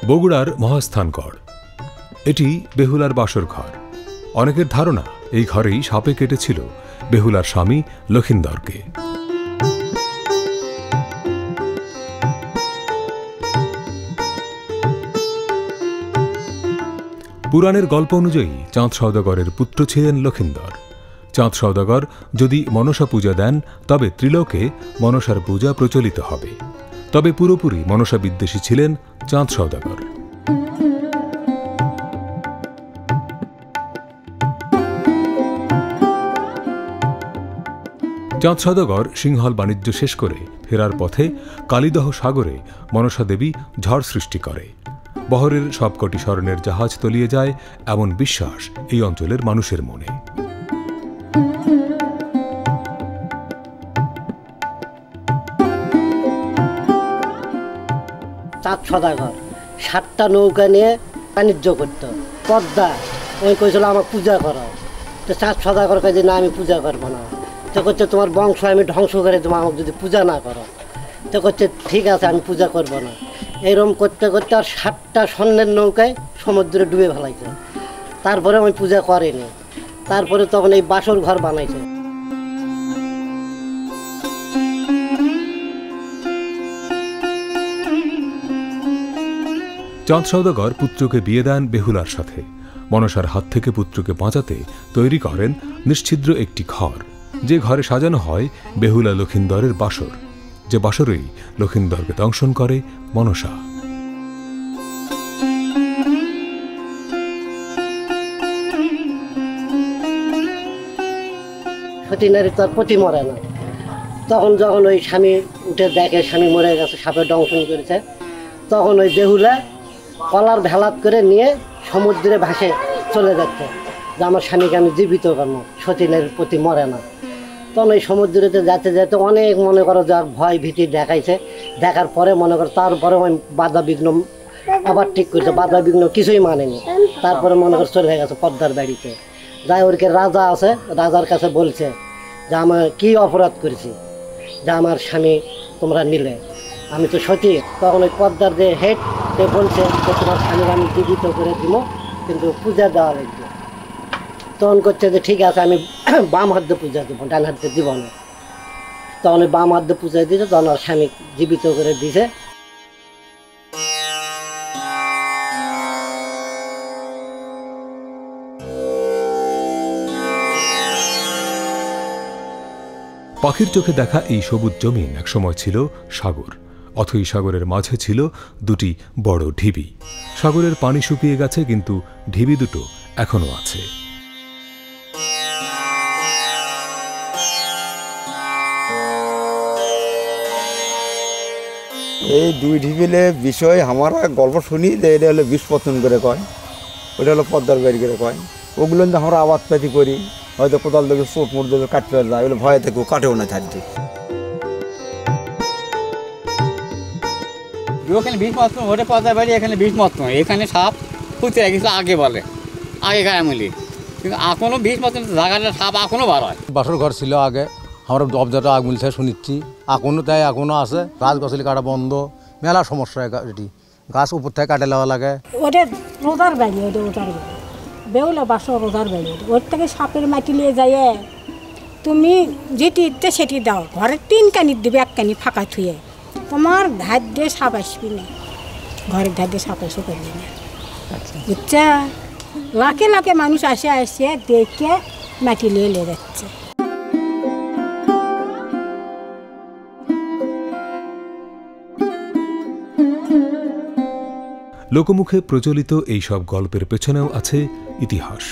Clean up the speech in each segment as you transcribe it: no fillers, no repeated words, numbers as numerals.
বগুড়ার মহাস্থানগড় এটি বেহুলার বাসর ঘর। অনেকের ধারণা এই ঘরেই সাপে কেটেছিল বেহুলার স্বামী লখিন্দরকে। পুরাণের গল্প অনুযায়ী চাঁদ সওদাগরের পুত্র ছিলেন লখিন্দর। চাঁদ সওদাগর যদি মনসা পূজা দেন তবে ত্রিলোকে মনসার পূজা প্রচলিত হবে। তবে পুরোপুরি মনসা বিদ্বেষী ছিলেন চাঁদ সওদাগর। চাঁদ সওদাগর সিংহল বাণিজ্য শেষ করে ফেরার পথে কালিদহ সাগরে মনসা দেবী ঝড় সৃষ্টি করে। বহরের সবকটি স্বর্ণের জাহাজ তলিয়ে যায় এমন বিশ্বাস এই অঞ্চলের মানুষের মনে। চাঁদ সওদাগর 7টা নৌকা নিয়ে বাণিজ্য করত। পদ্মা ওই কইছিল আমার পূজা করো, তো চাঁদ সওদাগর কাজে না আমি পূজা করবো না। তো করছে তোমার বংশ আমি ধ্বংস করে তোমার আমাকে যদি পূজা না করো। তো করছে ঠিক আছে আমি পূজা করবো না। এরকম করতে করতে আর 7টা স্বর্ণের নৌকায় সমুদ্রে ডুবে ফেলাইছে। তারপরে আমি পূজা করিনি। তারপরে তখন এই বাসর ঘর বানাইছে। চাঁদ সওদাগর পুত্রকে বিয়ে দেন বেহুলার সাথে। মনসার হাত থেকে পুত্রকে বাঁচাতে তৈরি করেন নিশ্ছিদ্র একটি ঘর, যে ঘরে সাজানো হয় বেহুলা লখিন্দরের বাসর, যে বাসরেই লখিন্দরকে দংশন করে মনসা। সতী নারী তো আর পতি মরে না। তখন যখন ওই স্বামী উঠে দেখে স্বামী মরে গেছে, সাপে দংশন করেছে, তখন ওই বেহুলা কলার ভেলাত করে নিয়ে সমুদ্রে ভাসে চলে যাচ্ছে যে আমার স্বামীকে আমি জীবিত করবো, সতী নারীর পতি মরে না। তখন ওই সমুদ্রেতে যেতে যেতে অনেক মনে করো যা ভয় ভীতি দেখাইছে। দেখার পরে মনে করো তারপরে ওই বাধা বিঘ্ন আবার ঠিক করছে, বাধা বিঘ্ন কিছুই মানেনি। তারপরে মনে করো চলে গেছে পদ্মার বাড়িতে। যাই ওরকে রাজা আছে, রাজার কাছে বলছে যে আমার কি অপরাধ করেছি যে আমার স্বামী তোমরা নিলে, আমি তো সতী। তখন ওই পদ্মার যে হেড সে বলছে যে তোমার স্বামীর আমি জীবিত করে দিব, কিন্তু পূজা দেওয়া লাগবে। তখন করছে যে ঠিক আছে আমি বাম হাতে পূজা দেবো, ডান হাতে দিব না। তখন ওই বাম হাতে পূজা দিয়েছে, তখন ওর স্বামী জীবিত করে দিছে। পাখির চোখে দেখা এই সবুজ জমিন একসময় ছিল সাগর। অথই সাগরের মাঝে ছিল দুটি বড় ঢিবি। সাগরের পানি শুকিয়ে গেছে, কিন্তু ঢিবি দুটো এখনো আছে। এই দুই ঢিবিলে বিষয় আমরা গল্প শুনি যে এটা হলো বিষ পতন করে কয়, ওটা হলো পদ্মার বাড়ি করে কয়। ওগুলো আমরা আবাদ পাতি করি, হয়তো কোদাল থেকে চোট মোট দিয়ে কাটতে যায়, ওগুলো ভয়ে থেকে কাটেও না থাকতে। ওখানে বিষ মত ওটা পদ্মার বাড়ি, এখানে বিষ মত নয়। এখানে সাপ ফুটে গেছিলো আগে, বলে আগে গায়ে মিলি, কিন্তু এখনও বিষ মতন জায়গাটা সাপ এখনও বার হয়। বাসর ঘর ছিল আগে, আমরা অবজাটা আগ মিলছে শুনিচ্ছি, এখনও তাই এখনও আছে। গাছ গাছলি কাটা বন্ধ, মেলা সমস্যা। এটি গাছ উপর থেকে কাটে নেওয়া লাগে। ওটা রোজার বাড়ি, ওটা ওটার বাড়ি, বেহুলা বাসর রোজার বাড়ি। ওর থেকে সাপের মাটি নিয়ে যায়, তুমি যেটি ইচ্ছে সেটি দাও। ঘরের 3 কানি দেবে, 1 কানি ফাঁকা থুয়ে, তোমার ধার দিয়ে সাপ আসবি না, ঘরের ধার দিয়ে সাপ এসে করবি না, বুঝছা? লাখে লাখে মানুষ আসে আসে দেখে মাটি নিয়ে যাচ্ছে। লোকমুখে প্রচলিত এই সব গল্পের পেছনেও আছে ইতিহাস।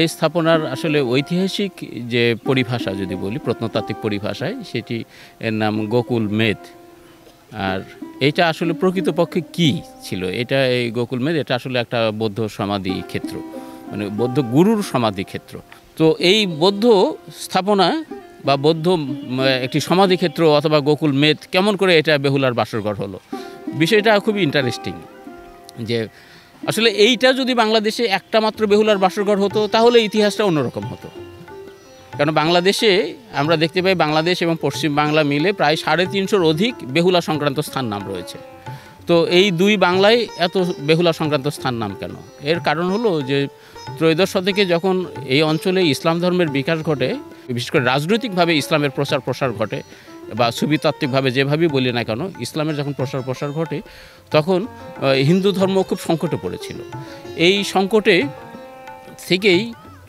এই স্থাপনার আসলে ঐতিহাসিক যে পরিভাষা যদি বলি, প্রত্নতাত্ত্বিক পরিভাষায়, সেটি এর নাম গোকুল মেদ। আর এটা আসলে প্রকৃতপক্ষে কি ছিল, এটা এই গোকুল মেদ এটা আসলে একটা বৌদ্ধ সমাধি ক্ষেত্র, মানে বৌদ্ধ গুরুর সমাধি ক্ষেত্র। তো এই বৌদ্ধ স্থাপনা বা বৌদ্ধ একটি সমাধিক্ষেত্র অথবা গোকুল মেদ কেমন করে এটা বেহুলার বাসরঘর হলো, বিষয়টা খুবই ইন্টারেস্টিং। যে আসলে এইটা যদি বাংলাদেশে একটা মাত্র বেহুলার বাসরঘর হতো তাহলে ইতিহাসটা অন্যরকম হতো। কারণ বাংলাদেশে আমরা দেখতে পাই বাংলাদেশ এবং পশ্চিম বাংলা মিলে প্রায় 350-র অধিক বেহুলা সংক্রান্ত স্থান নাম রয়েছে। তো এই দুই বাংলায় এত বেহুলা সংক্রান্ত স্থান নাম কেন? এর কারণ হলো যে ত্রয়োদশ শতকে যখন এই অঞ্চলে ইসলাম ধর্মের বিকাশ ঘটে, বিশেষ করে রাজনৈতিকভাবে ইসলামের প্রসার ঘটে বা সুবিতাত্ত্বিকভাবে যেভাবেই বলি না কেন, ইসলামের যখন প্রসার ঘটে তখন হিন্দু ধর্ম খুব সংকটে পড়েছিল। এই সংকটে থেকেই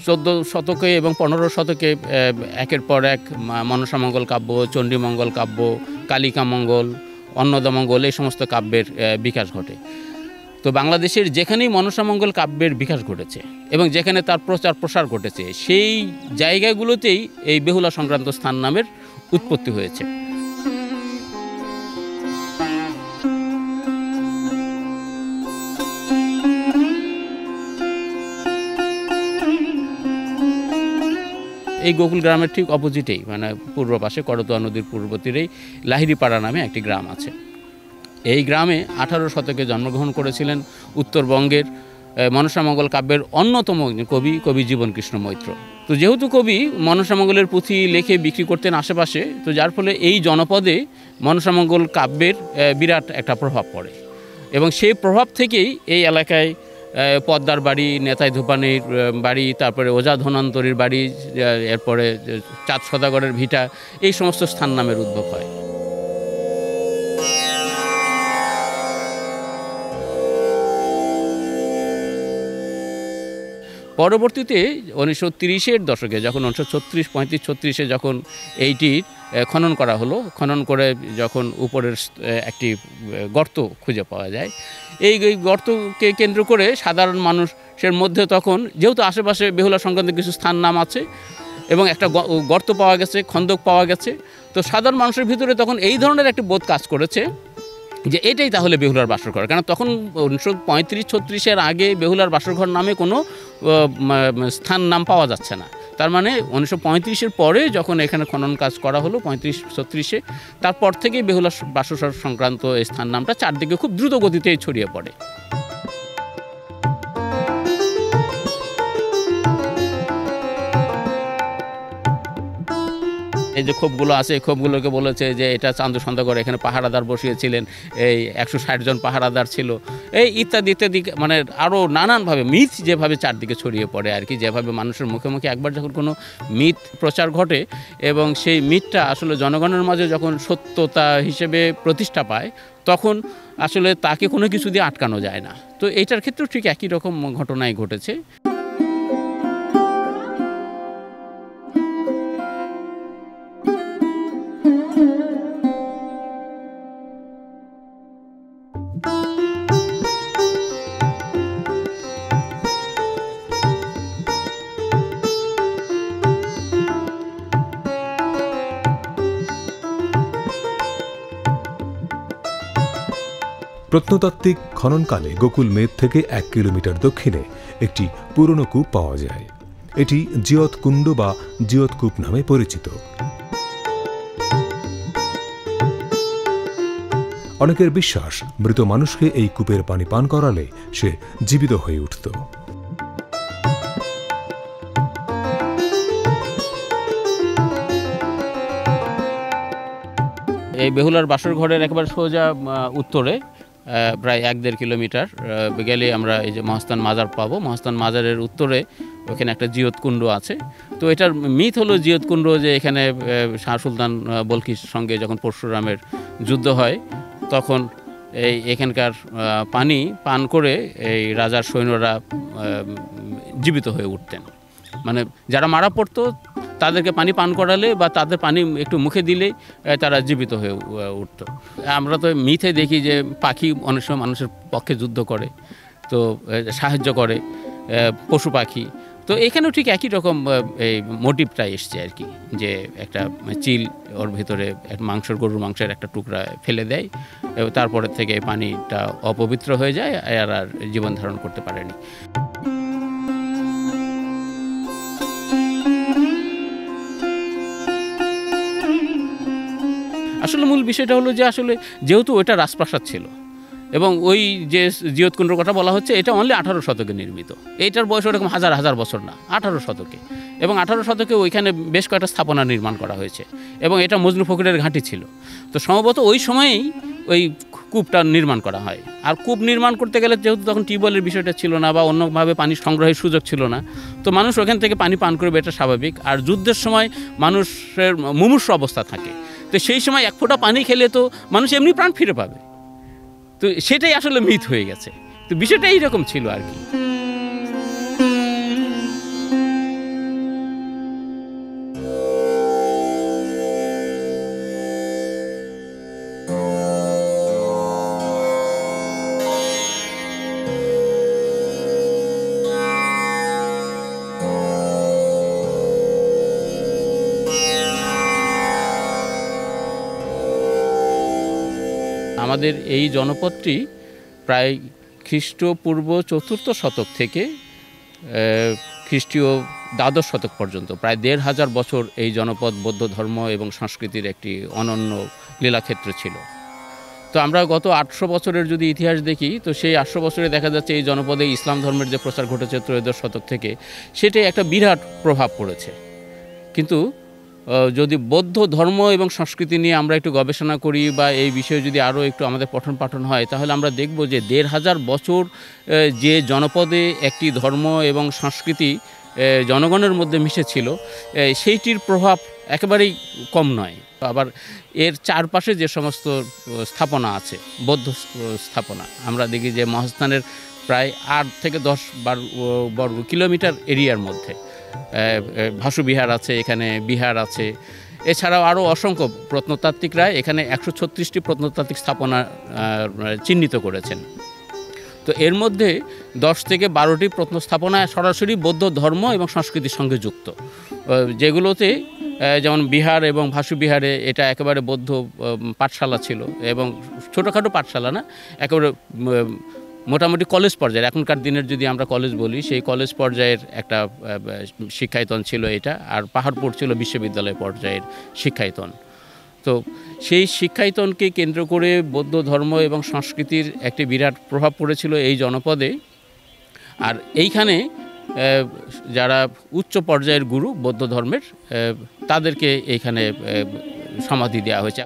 14 শতকে এবং 15 শতকে একের পর এক মনসামঙ্গল কাব্য, চণ্ডীমঙ্গল কাব্য, কালিকামঙ্গল, অন্নদামঙ্গল এই সমস্ত কাব্যের বিকাশ ঘটে। তো বাংলাদেশের যেখানেই মনসামঙ্গল কাব্যের বিকাশ ঘটেছে এবং যেখানে তার প্রসার ঘটেছে সেই জায়গাগুলোতেই এই বেহুলা সংক্রান্ত স্থান নামের উৎপত্তি হয়েছে। এই গোকুল গ্রামের ঠিক অপোজিটেই, মানে পূর্ব পাশে করতোয়া নদীর পূর্ব তীরেই লাহিড়িপাড়া নামে একটি গ্রাম আছে। এই গ্রামে 18 শতকে জন্মগ্রহণ করেছিলেন উত্তরবঙ্গের মনসামঙ্গল কাব্যের অন্যতম কবি জীবনকৃষ্ণ মৈত্র। তো যেহেতু কবি মনসামঙ্গলের পুঁথি লিখে বিক্রি করতেন আশেপাশে, তো যার ফলে এই জনপদে মনসামঙ্গল কাব্যের বিরাট একটা প্রভাব পড়ে এবং সেই প্রভাব থেকেই এই এলাকায় পদ্মার বাড়ি, নেতাই ধোপানির বাড়ি, তারপরে ওঝা ধন্বন্তরীর বাড়ি, এরপরে চাঁদ সদাগরের ভিটা, এই সমস্ত স্থান নামের উদ্ভব হয়। পরবর্তীতে 1930-এর দশকে যখন 1936-35-36-এ যখন এইটির খনন করা হলো, খনন করে যখন উপরের একটি গর্ত খুঁজে পাওয়া যায়, এই গর্তকে কেন্দ্র করে সাধারণ মানুষের মধ্যে তখন যেহেতু আশেপাশে বেহুলা সংক্রান্ত কিছু স্থান নাম আছে এবং একটা গর্ত পাওয়া গেছে, খন্দক পাওয়া গেছে, তো সাধারণ মানুষের ভিতরে তখন এই ধরনের একটি বোধ কাজ করেছে যে এটাই তাহলে বেহুলার বাসরঘর। কারণ তখন 1935-36-এর আগে বেহুলার বাসরঘর নামে কোনো স্থান নাম পাওয়া যাচ্ছে না। তার মানে 1935-এর পরে যখন এখানে খনন কাজ করা হলো 35-36-এ, তারপর থেকেই বেহুলা বাসরঘর সংক্রান্ত এই স্থান নামটা চারদিকে খুব দ্রুত গতিতে ছড়িয়ে পড়ে। এই যে ক্ষোভগুলো আছে, এই ক্ষোভগুলোকে বলেছে যে এটা চান্দু সন্দাগর এখানে পাহারাদার বসিয়েছিলেন, এই 160 জন পাহারাদার ছিল, এই ইত্যাদি ইত্যাদি, মানে আরও নানানভাবে মিথ যেভাবে চারদিকে ছড়িয়ে পড়ে আর কি, যেভাবে মানুষের মুখে মুখে একবার যখন কোনো মিথ প্রচার ঘটে এবং সেই মিথটা আসলে জনগণের মাঝে যখন সত্যতা হিসেবে প্রতিষ্ঠা পায়, তখন আসলে তাকে কোনো কিছু দিয়ে আটকানো যায় না। তো এইটার ক্ষেত্রেও ঠিক একই রকম ঘটনাই ঘটেছে। প্রত্নতাত্ত্বিক খননকালে গোকুল মেদ থেকে 1 কিলোমিটার দক্ষিণে একটি পুরনো কূপ পাওয়া যায়। এটি জিয়ত কুণ্ড বা জিয়ত কূপ নামে পরিচিত। অনেকের বিশ্বাস মৃত মানুষকে এই কূপের পানি পান করালে সে জীবিত হয়ে উঠত। এই বেহুলার বাসর ঘরের একেবারে সোজা উত্তরে প্রায় 1-1.5 কিলোমিটার গেলে আমরা এই যে মহাস্থান মাজার পাবো। মহাস্থান মাজারের উত্তরে ওখানে একটা জিয়ত কুণ্ড আছে। তো এটার মিথ হলো জিয়ত কুণ্ড যে এখানে শাহ সুলতান বলখির সঙ্গে যখন পরশুরামের যুদ্ধ হয় তখন এখানকার পানি পান করে এই রাজার সৈন্যরা জীবিত হয়ে উঠতেন। মানে যারা মারা পড়তো তাদেরকে পানি পান করালে বা তাদের পানি একটু মুখে দিলেই তারা জীবিত হয়ে উঠত। আমরা তো মিথে দেখি যে পাখি অনেক সময় মানুষের পক্ষে যুদ্ধ করে, তো সাহায্য করে পশু পাখি। তো এখানেও ঠিক একই রকম এই মোটিভটা এসছে আর কি, যে একটা চিল ওর ভিতরে গরুর মাংসের একটা টুকরা ফেলে দেয়, তারপরে থেকে পানিটা অপবিত্র হয়ে যায় আর জীবন ধারণ করতে পারেনি। আসলে মূল বিষয়টা হলো যে আসলে যেহেতু ওইটা রাজপ্রাসাদ ছিল এবং ওই যে জিয়তকুণ্ডের কথা বলা হচ্ছে এটা অনলি 18 শতকে নির্মিত। এইটার বয়স ওরকম হাজার হাজার বছর না, 18 শতকে। এবং 18 শতকে ওইখানে বেশ কয়েকটা স্থাপনা নির্মাণ করা হয়েছে এবং এটা মজনু ফকিরের ঘাঁটি ছিল। তো সম্ভবত ওই সময়েই ওই কূপটা নির্মাণ করা হয়। আর কূপ নির্মাণ করতে গেলে যেহেতু তখন টিউবওয়েলের বিষয়টা ছিল না বা অন্যভাবে পানি সংগ্রহের সুযোগ ছিল না, তো মানুষ ওখান থেকে পানি পান করবে, এটা স্বাভাবিক। আর যুদ্ধের সময় মানুষের মুমূর্ষু অবস্থা থাকে, তো সেই সময় এক ফোঁটা পানি খেলে তো মানুষ এমনি প্রাণ ফিরে পাবে। তো সেটাই আসলে মিথ হয়ে গেছে। তো বিষয়টা এইরকম ছিল আর কি। আমাদের এই জনপদটি প্রায় খ্রিস্টপূর্ব 4র্থ শতক থেকে খ্রিস্টীয় দ্বাদশ শতক পর্যন্ত প্রায় 1500 বছর এই জনপদ বৌদ্ধ ধর্ম এবং সংস্কৃতির একটি অনন্য লীলাক্ষেত্র ছিল। তো আমরা গত 800 বছরের যদি ইতিহাস দেখি, তো সেই 800 বছরে দেখা যাচ্ছে এই জনপদে ইসলাম ধর্মের যে প্রচার ঘটেছে ত্রয়োদশ শতক থেকে, সেটাই একটা বিরাট প্রভাব পড়েছে। কিন্তু যদি বৌদ্ধ ধর্ম এবং সংস্কৃতি নিয়ে আমরা একটু গবেষণা করি বা এই বিষয়ে যদি আরও একটু আমাদের পঠন পাঠন হয়, তাহলে আমরা দেখব যে 1500 বছর যে জনপদে একটি ধর্ম এবং সংস্কৃতি জনগণের মধ্যে মিশেছিল, সেইটির প্রভাব একেবারেই কম নয়। আবার এর চারপাশে যে সমস্ত স্থাপনা আছে, বৌদ্ধ স্থাপনা, আমরা দেখি যে মহাস্থানের প্রায় 8 থেকে 10 বর্গ কিলোমিটার এরিয়ার মধ্যে ভাসু বিহার আছে, এখানে বিহার আছে। এছাড়াও আরও অসংখ্য প্রত্নতাত্ত্বিকরা এখানে 136টি প্রত্নতাত্ত্বিক স্থাপনা চিহ্নিত করেছেন। তো এর মধ্যে 10 থেকে 12টি প্রত্নস্থাপনা সরাসরি বৌদ্ধ ধর্ম এবং সংস্কৃতির সঙ্গে যুক্ত, যেগুলোতে যেমন বিহার এবং ভাসু বিহারে এটা একেবারে বৌদ্ধ পাঠশালা ছিল, এবং ছোটোখাটো পাঠশালা না, একেবারে মোটামুটি কলেজ পর্যায়ের, এখনকার দিনের যদি আমরা কলেজ বলি, সেই কলেজ পর্যায়ের একটা শিক্ষায়তন ছিল এটা। আর পাহাড়পুর ছিল বিশ্ববিদ্যালয় পর্যায়ের শিক্ষায়তন। তো সেই শিক্ষায়তনকে কেন্দ্র করে বৌদ্ধ ধর্ম এবং সংস্কৃতির একটি বিরাট প্রভাব পড়েছিল এই জনপদে। আর এইখানে যারা উচ্চ পর্যায়ের গুরু বৌদ্ধ ধর্মের, তাদেরকে এইখানে সমাধি দেওয়া হয়েছে।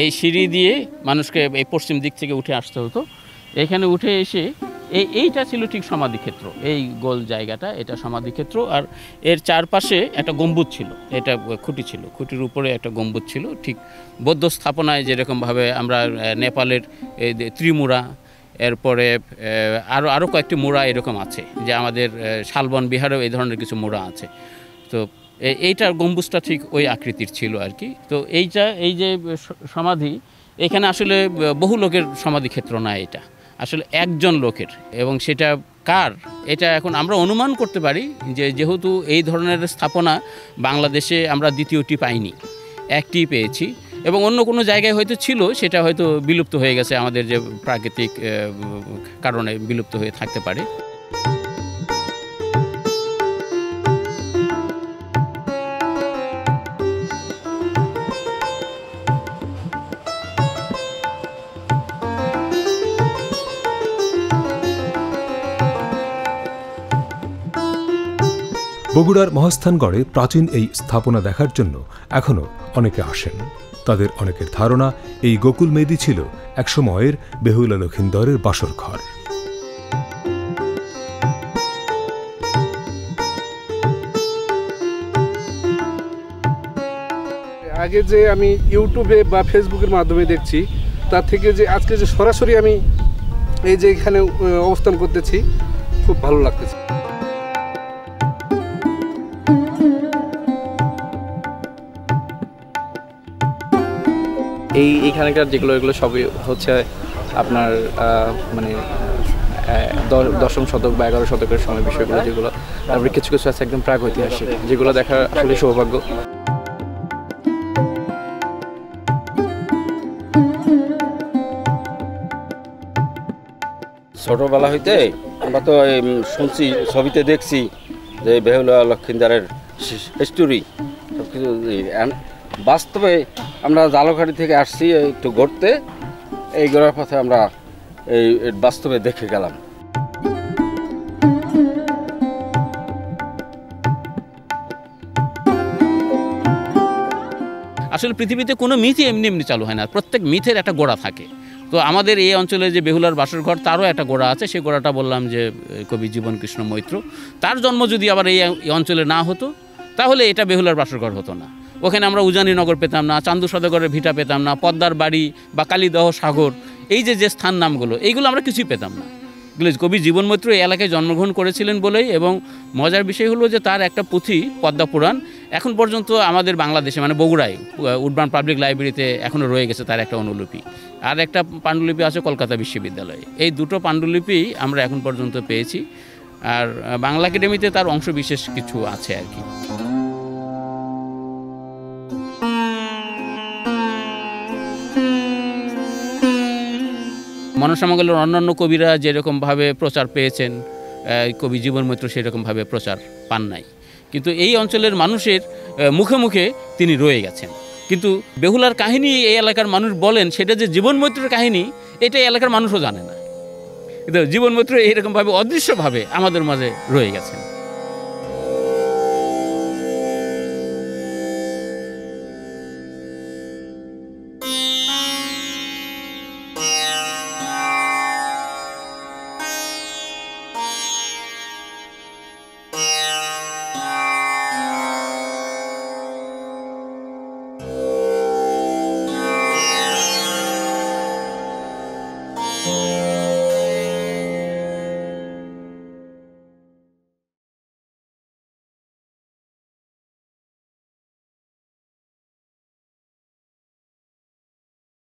এই সিঁড়ি দিয়ে মানুষকে এই পশ্চিম দিক থেকে উঠে আসতে হতো। এখানে উঠে এসে এইটা ছিল ঠিক সমাধিক্ষেত্র, এই গোল জায়গাটা, এটা সমাধিক্ষেত্র। আর এর চারপাশে একটা গম্বুজ ছিল, এটা খুঁটি ছিল, খুঁটির উপরে একটা গম্বুজ ছিল। ঠিক বৌদ্ধ স্থাপনায় যেরকমভাবে আমরা নেপালের ত্রিমুরা, এরপরে আরও কয়েকটি মুড়া এরকম আছে, যে আমাদের শালবন বিহারেও এই ধরনের কিছু মুড়া আছে। তো এইটার গম্বুজটা ঠিক ওই আকৃতির ছিল আর কি। তো এই যে সমাধি, এখানে আসলে বহু লোকের সমাধিক্ষেত্র না, এটা আসলে একজন লোকের। এবং সেটা কার, এটা এখন আমরা অনুমান করতে পারি যে যেহেতু এই ধরনের স্থাপনা বাংলাদেশে আমরা দ্বিতীয়টি পাইনি, একটি পেয়েছি, এবং অন্য কোনো জায়গায় হয়তো ছিল, সেটা হয়তো বিলুপ্ত হয়ে গেছে, আমাদের যে প্রাকৃতিক কারণে বিলুপ্ত হয়ে থাকতে পারে। বগুড়ার মহাস্থানগড়ে প্রাচীন এই স্থাপনা দেখার জন্য এখনও অনেকে আসেন। তাদের অনেকের ধারণা এই গোকুল মেদি ছিল একসময়ের বেহুলা লখিন্দরের বাসর ঘর। আগে যে আমি ইউটিউবে বা ফেসবুকের মাধ্যমে দেখছি, তার থেকে যে আজকে যে সরাসরি আমি এই যে এখানে অবস্থান করতেছি, খুব ভালো লাগতেছে। এইখানকার এগুলো সবই হচ্ছে আপনার মানে 10ম শতক বা 11 শতকের সময় বিষয়গুলো, যেগুলো তারপরে কিছু আছে একদম প্রাগৈতিহাসিক, যেগুলো দেখার আসলে সৌভাগ্য। ছোটোবেলা হইতে আমরা তো শুনছি, ছবিতে দেখছি যে বেহুলা লক্ষিন্দারের স্টোরি সব কিছু। বাস্তবে আমরা জালকাঠি থেকে আসছি একটু ঘুরতে, এই ঘোরার পথে আমরা এই বাস্তবে দেখে গেলাম। আসলে পৃথিবীতে কোনো মিথই এমনি এমনি চালু হয় না, প্রত্যেক মিথের একটা গোড়া থাকে। তো আমাদের এই অঞ্চলে যে বেহুলার বাসর ঘর, তারও একটা গোড়া আছে। সেই গোড়াটা বললাম যে কবি জীবনকৃষ্ণ মৈত্র। তার জন্ম যদি আবার এই অঞ্চলে না হতো, তাহলে এটা বেহুলার বাসর ঘর হতো না। ওখানে আমরা উজানিনগর পেতাম না, চান্দু সদাগরের ভিটা পেতাম না, পদ্মার বাড়ি বা কালীদহ সাগর, এই যে স্থান নামগুলো, এইগুলো আমরা কিছুই পেতাম না। কবি জীবন মৈত্র এই এলাকায় জন্মগ্রহণ করেছিলেন বলেই, এবং মজার বিষয় হলো যে তার একটা পুঁথি পদ্মা পুরাণ এখন পর্যন্ত আমাদের বাংলাদেশে মানে বগুড়ায় উডবার্ন পাবলিক লাইব্রেরিতে এখনও রয়ে গেছে তার একটা অনুলিপি। আর একটা পাণ্ডুলিপি আছে কলকাতা বিশ্ববিদ্যালয়ে। এই দুটো পাণ্ডুলিপি আমরা এখন পর্যন্ত পেয়েছি। আর বাংলা একাডেমিতে তার অংশ বিশেষ কিছু আছে আর কি। মনসামঙ্গলের অন্যান্য কবিরা যেরকমভাবে প্রচার পেয়েছেন, কবি জীবন মৈত্র সেরকমভাবে প্রচার পান নাই। কিন্তু এই অঞ্চলের মানুষের মুখে মুখে তিনি রয়ে গেছেন। কিন্তু বেহুলার কাহিনী এই এলাকার মানুষ বলেন, সেটা যে জীবন মৈত্রের কাহিনী, এটা এই এলাকার মানুষও জানে না। কিন্তু জীবন মৈত্র এইরকমভাবে অদৃশ্যভাবে আমাদের মাঝে রয়ে গেছেন।